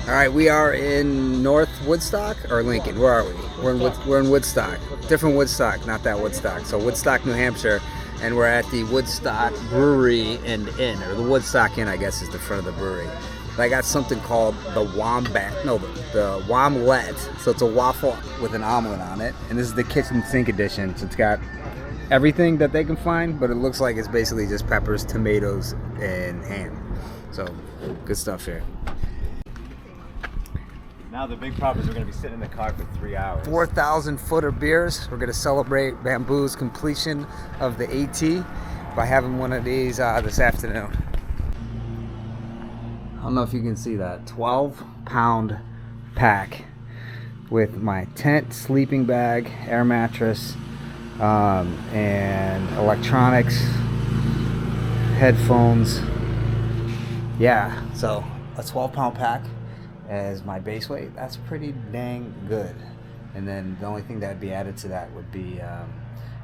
All right, we are in North Woodstock or Lincoln. Where are we? We're in Woodstock. Different Woodstock, not that Woodstock. So Woodstock, New Hampshire, and we're at the Woodstock Brewery and Inn, or the Woodstock Inn, I guess, is the front of the brewery. I got something called the the Womlet. So it's a waffle with an omelet on it, and this is the kitchen sink edition. So it's got everything that they can find, but it looks like it's basically just peppers, tomatoes, and ham. So good stuff here. Now the big problem is we're going to be sitting in the car for 3 hours. 4,000 footer beers. We're going to celebrate Bamboo's completion of the AT by having one of these this afternoon. I don't know if you can see that. 12-pound pack with my tent, sleeping bag, air mattress, and electronics, headphones. Yeah, so a 12-pound pack as my base weight. That's pretty dang good. And then the only thing that would be added to that would be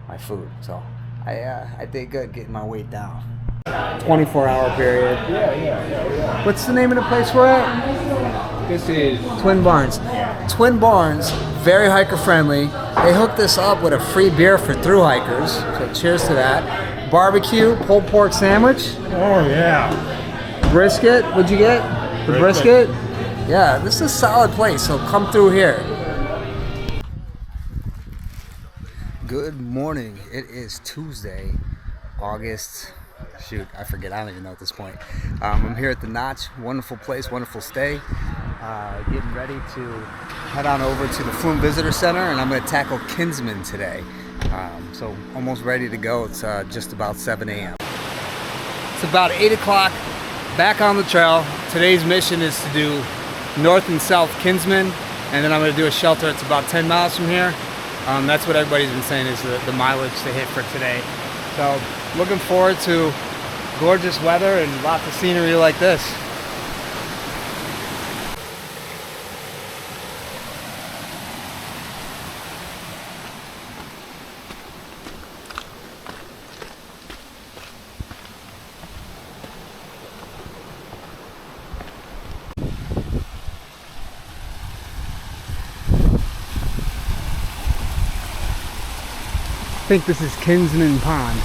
my food. So I did good getting my weight down. 24-hour period. Yeah. What's the name of the place we're at? This is Twin Barns. Twin Barns, very hiker friendly. They hooked us up with a free beer for Thru-Hikers. So cheers to that. Barbecue, pulled pork sandwich. Oh yeah. Brisket, what'd you get? The brisket? Yeah, this is a solid place, so come through here. Good morning. It is Tuesday, August. Shoot, I forget. I don't even know at this point. I'm here at the Notch. Wonderful place, wonderful stay. Getting ready to head on over to the Flume Visitor Center, and I'm going to tackle Kinsman today. So almost ready to go. It's just about 7 a.m. It's about 8 o'clock. Back on the trail. Today's mission is to do North and South Kinsman, and then I'm going to do a shelter. It's about 10 miles from here. That's what everybody's been saying is the mileage to hit for today. So looking forward to gorgeous weather and lots of scenery like this. I think this is Kinsman Pond.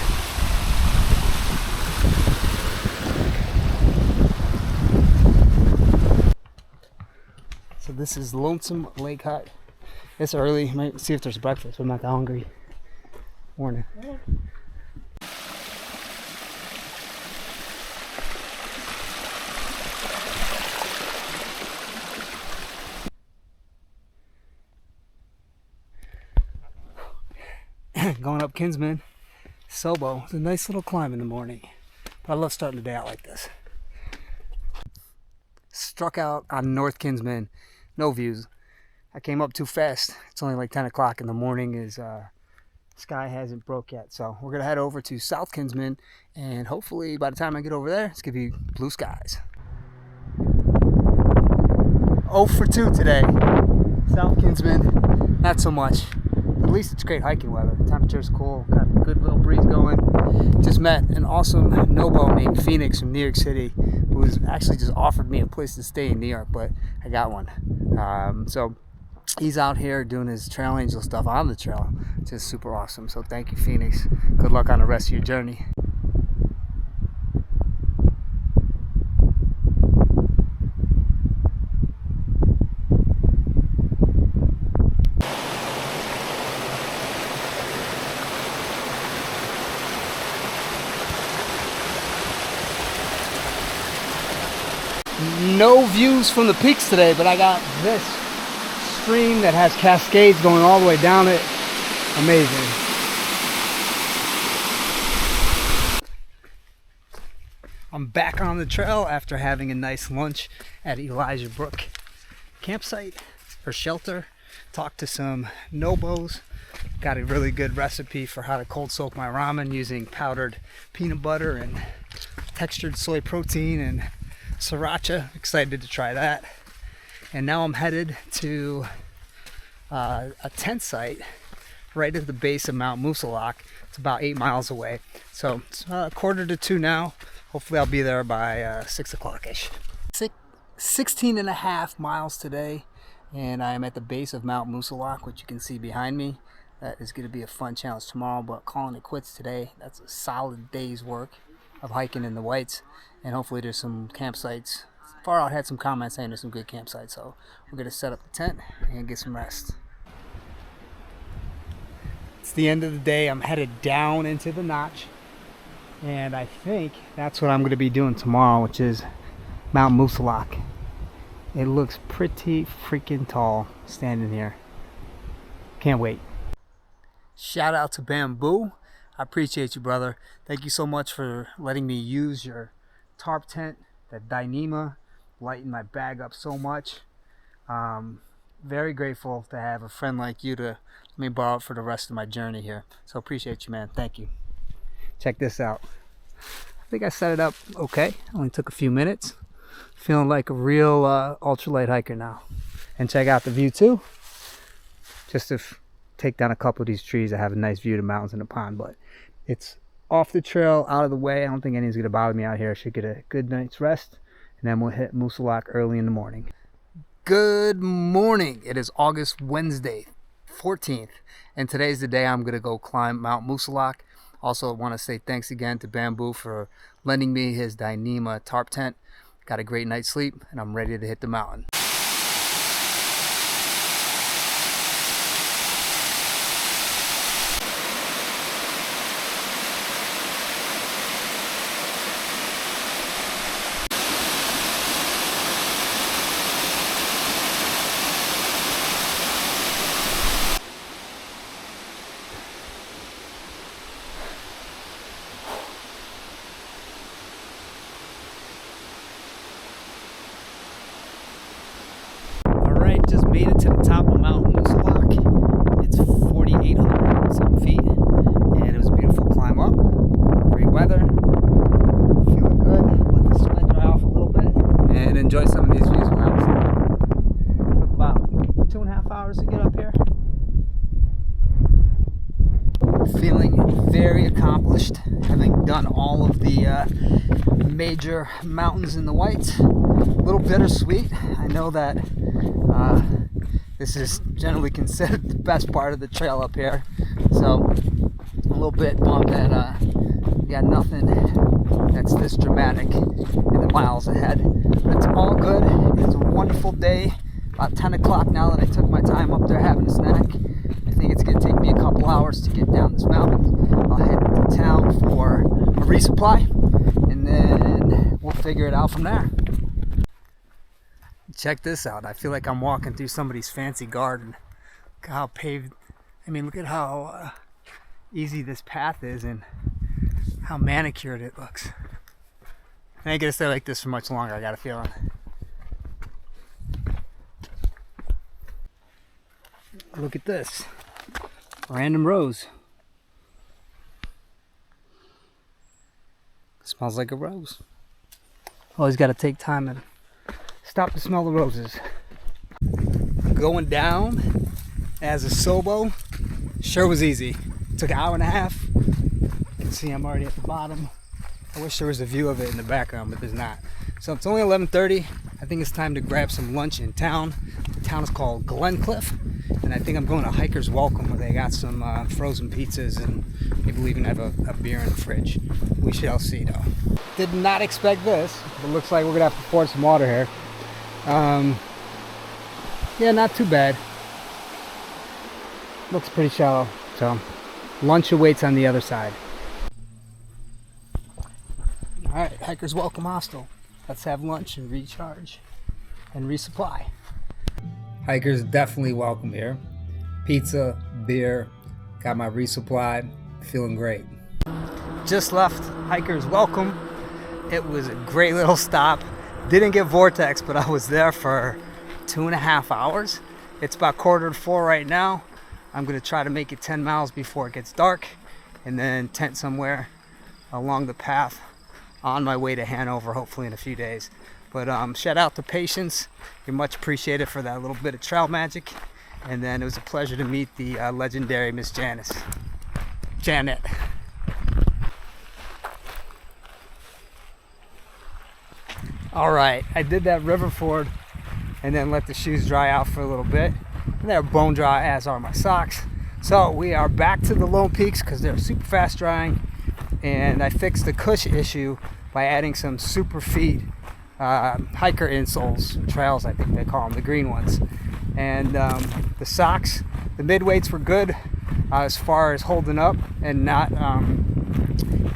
So this is Lonesome Lake Hut. It's early. Might see if there's breakfast, but I'm not that hungry. Morning. Going up Kinsman, Sobo. It's a nice little climb in the morning. But I love starting the day out like this. Struck out on North Kinsman, no views. I came up too fast. It's only like 10 o'clock in the morning. Sky hasn't broke yet. So we're gonna head over to South Kinsman, and hopefully by the time I get over there, it's gonna be blue skies. 0 for 2 today. South Kinsman, not so much. At least it's great hiking weather. The temperature's cool, got a good little breeze going. Just met an awesome Nobo named Phoenix from New York City, who's actually just offered me a place to stay in New York, but I got one. So he's out here doing his Trail Angel stuff on the trail. Just super awesome. So thank you, Phoenix. Good luck on the rest of your journey. No views from the peaks today, but I got this stream that has cascades going all the way down it. Amazing. I'm back on the trail after having a nice lunch at Elijah Brook campsite or shelter. Talked to some Nobos. Got a really good recipe for how to cold soak my ramen using powdered peanut butter and textured soy protein and sriracha. Excited to try that. And now I'm headed to a tent site right at the base of Mount Moosilauke. It's about 8 miles away. So it's 1:45 now. Hopefully I'll be there by 6 o'clock-ish. 16 and a half miles today, and I am at the base of Mount Moosilauke, which you can see behind me. That is going to be a fun challenge tomorrow, but calling it quits today. That's a solid day's work of hiking in the whites, and hopefully there's some campsites. Far out had some comments saying there's some good campsites, so we're going to set up the tent and get some rest. It's the end of the day. I'm headed down into the notch, and I think that's what I'm going to be doing tomorrow, which is Mount Moosilauke. It looks pretty freaking tall standing here. Can't wait. Shout out to Bamboo. I appreciate you, brother. Thank you so much for letting me use your tarp tent. That Dyneema lightened my bag up so much. Very grateful to have a friend like you to let me borrow it for the rest of my journey here. So appreciate you, man. Thank you. Check this out. I think I set it up okay. Only took a few minutes. Feeling like a real ultralight hiker now. And check out the view too. Just to take down a couple of these trees, I have a nice view of the mountains and the pond, but it's off the trail, out of the way. I don't think anything's gonna bother me out here. I should get a good night's rest, and then we'll hit Moosilauke early in the morning. Good morning. It is Wednesday, 14th, and today's the day I'm gonna go climb Mount Moosilauke. Also want to say thanks again to Bamboo for lending me his Dyneema tarp tent. Got a great night's sleep, and I'm ready to hit the mountain. Just made it to the top of Mount Moosilauke. It's 4,800 some feet, and it was a beautiful climb up. Great weather. Feeling good. Let the sweat dry off a little bit, and enjoy some of these views when I was there. Took about 2.5 hours to get up here. Feeling very accomplished, having done all of the major mountains in the whites. A little bittersweet. I know that this is generally considered the best part of the trail up here, so a little bit bummed that we got nothing that's this dramatic in the miles ahead, but it's all good. It's a wonderful day. About 10 o'clock now that I took my time up there having a snack. I think it's going to take me a couple hours to get down this mountain. I'll head to town for a resupply, and then we'll figure it out from there. Check this out. I feel like I'm walking through somebody's fancy garden. Look how paved, look at how easy this path is and how manicured it looks. I ain't gonna stay like this for much longer, I got a feeling. Look at this. Random rose. Smells like a rose. Always gotta take time and stop to smell the roses. Going down as a Sobo sure was easy. Took an hour and a half. You can see I'm already at the bottom. I wish there was a view of it in the background, but there's not. So it's only 11:30. I think it's time to grab some lunch in town. The town is called Glen Cliffe, and I think I'm going to Hiker's Welcome, where they got some frozen pizzas and maybe we'll even have a beer in the fridge. We shall see though. Did not expect this. It looks like we're gonna have to pour some water here. Yeah, not too bad. Looks pretty shallow. So lunch awaits on the other side. Alright, Hiker's Welcome Hostel. Let's have lunch and recharge and resupply. Hikers definitely welcome here. Pizza, beer, got my resupply, feeling great. Just left Hiker's Welcome. It was a great little stop. Didn't get vortex, but I was there for 2.5 hours. It's about 3:45 right now. I'm gonna try to make it 10 miles before it gets dark, and then tent somewhere along the path on my way to Hanover, hopefully in a few days. But shout out to Patience. You're much appreciated for that little bit of trail magic. And then it was a pleasure to meet the legendary Miss Janet. All right, I did that river ford and then let the shoes dry out for a little bit. And they're bone dry, as are my socks. So we are back to the Lone Peaks because they're super fast drying. And I fixed the cush issue by adding some super feet hiker insoles, trails I think they call them, the green ones. And the socks, the mid-weights were good as far as holding up and not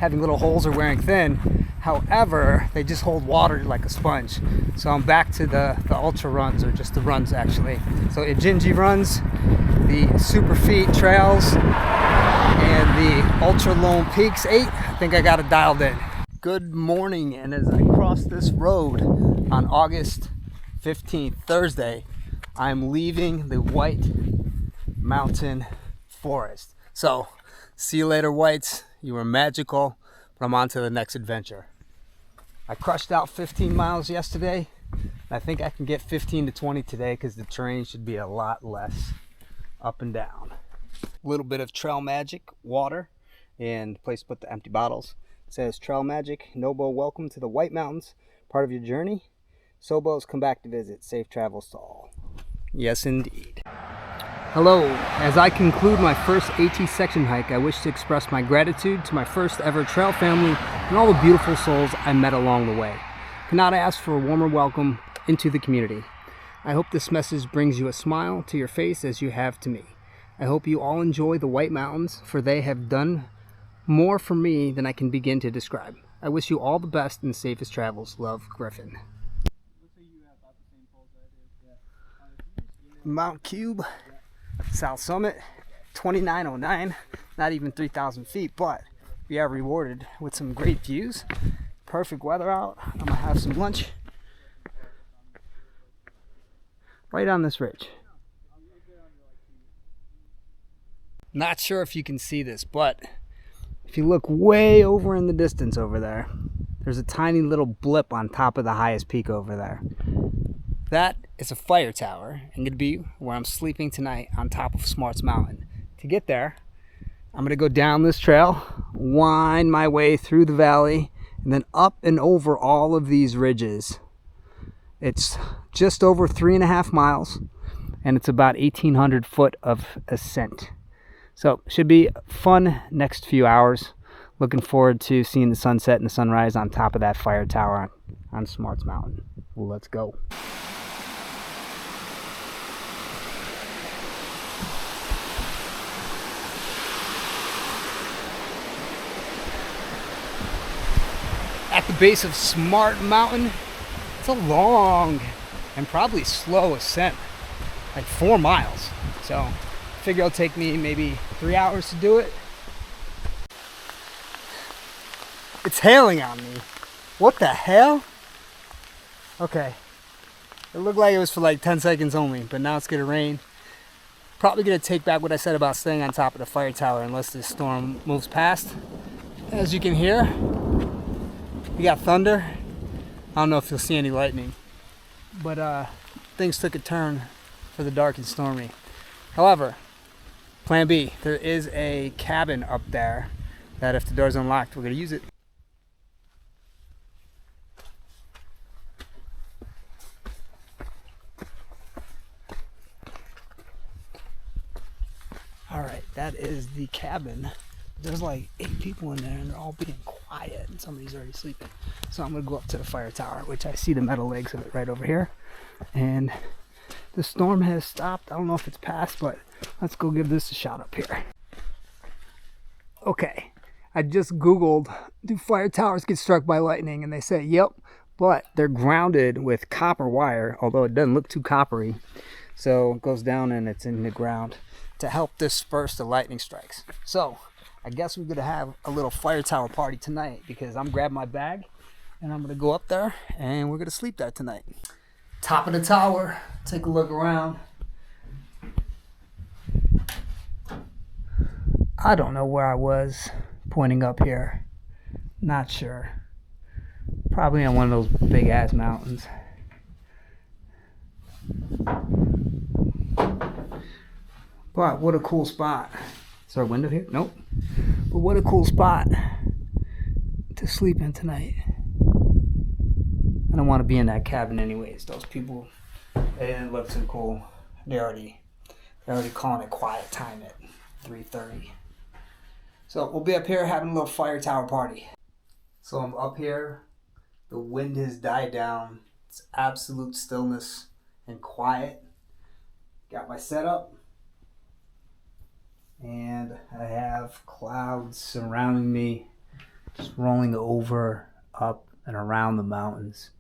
having little holes or wearing thin. However, they just hold water like a sponge. So I'm back to the ultra runs, or just the runs actually. So Ijinji runs, the super feet trails, and the ultra Lone Peaks 8. I think I got it dialed in. Good morning, and as I cross this road on August 15th, Thursday, I'm leaving the White Mountain Forest. So, see you later, Whites. You were magical, but I'm on to the next adventure. I crushed out 15 miles yesterday. I think I can get 15 to 20 today because the terrain should be a lot less up and down. A little bit of trail magic, water, and place to put the empty bottles. It says Trail Magic, Nobo, welcome to the White Mountains, part of your journey. Sobos, come back to visit. Safe travels to all. Yes, indeed. Hello, as I conclude my first AT section hike, I wish to express my gratitude to my first ever trail family and all the beautiful souls I met along the way. Cannot ask for a warmer welcome into the community. I hope this message brings you a smile to your face as you have to me. I hope you all enjoy the White Mountains, for they have done more for me than I can begin to describe. I wish you all the best and safest travels. Love, Griffin. Mount Cube, South Summit, 2909, not even 3,000 feet, but we are rewarded with some great views. Perfect weather out. I'm gonna have some lunch right on this ridge. Not sure if you can see this, but if you look way over in the distance over there, there's a tiny little blip on top of the highest peak over there. That is a fire tower, and going to be where I'm sleeping tonight on top of Smarts Mountain. To get there, I'm going to go down this trail, wind my way through the valley, and then up and over all of these ridges. It's just over 3.5 miles, and it's about 1,800 foot of ascent. So, should be fun next few hours. Looking forward to seeing the sunset and the sunrise on top of that fire tower on Smarts Mountain. Well, let's go. At the base of Smart Mountain, it's a long and probably slow ascent, like 4 miles. So I figure it'll take me maybe 3 hours to do it. It's hailing on me. What the hell? Okay, it looked like it was for like 10 seconds only, but now it's gonna rain. Probably gonna take back what I said about staying on top of the fire tower unless this storm moves past. As you can hear, we got thunder. I don't know if you'll see any lightning, but things took a turn for the dark and stormy. However, plan B, there is a cabin up there that if the door's unlocked, we're gonna use it. All right, that is the cabin. There's like 8 people in there and they're all being quiet and somebody's already sleeping. So I'm gonna go up to the fire tower, which I see the metal legs of it right over here. And the storm has stopped. I don't know if it's passed, but let's go give this a shot up here. Okay, I just Googled, do fire towers get struck by lightning? And they say, yep, but they're grounded with copper wire, although it doesn't look too coppery. So it goes down and it's in the ground to help disperse the lightning strikes. So I guess we're gonna have a little fire tower party tonight because I'm grabbing my bag and I'm gonna go up there and we're gonna sleep there tonight. Top of the tower, take a look around. I don't know where I was pointing up here. Not sure. Probably on one of those big ass mountains. But what a cool spot. Is there a window here? Nope. But what a cool spot to sleep in tonight. I don't want to be in that cabin anyways. Those people, they didn't look too cool. They're already calling it quiet time at 3:30. So we'll be up here having a little fire tower party. So I'm up here. The wind has died down. It's absolute stillness and quiet. Got my setup. And I have clouds surrounding me, just rolling over, up, and around the mountains.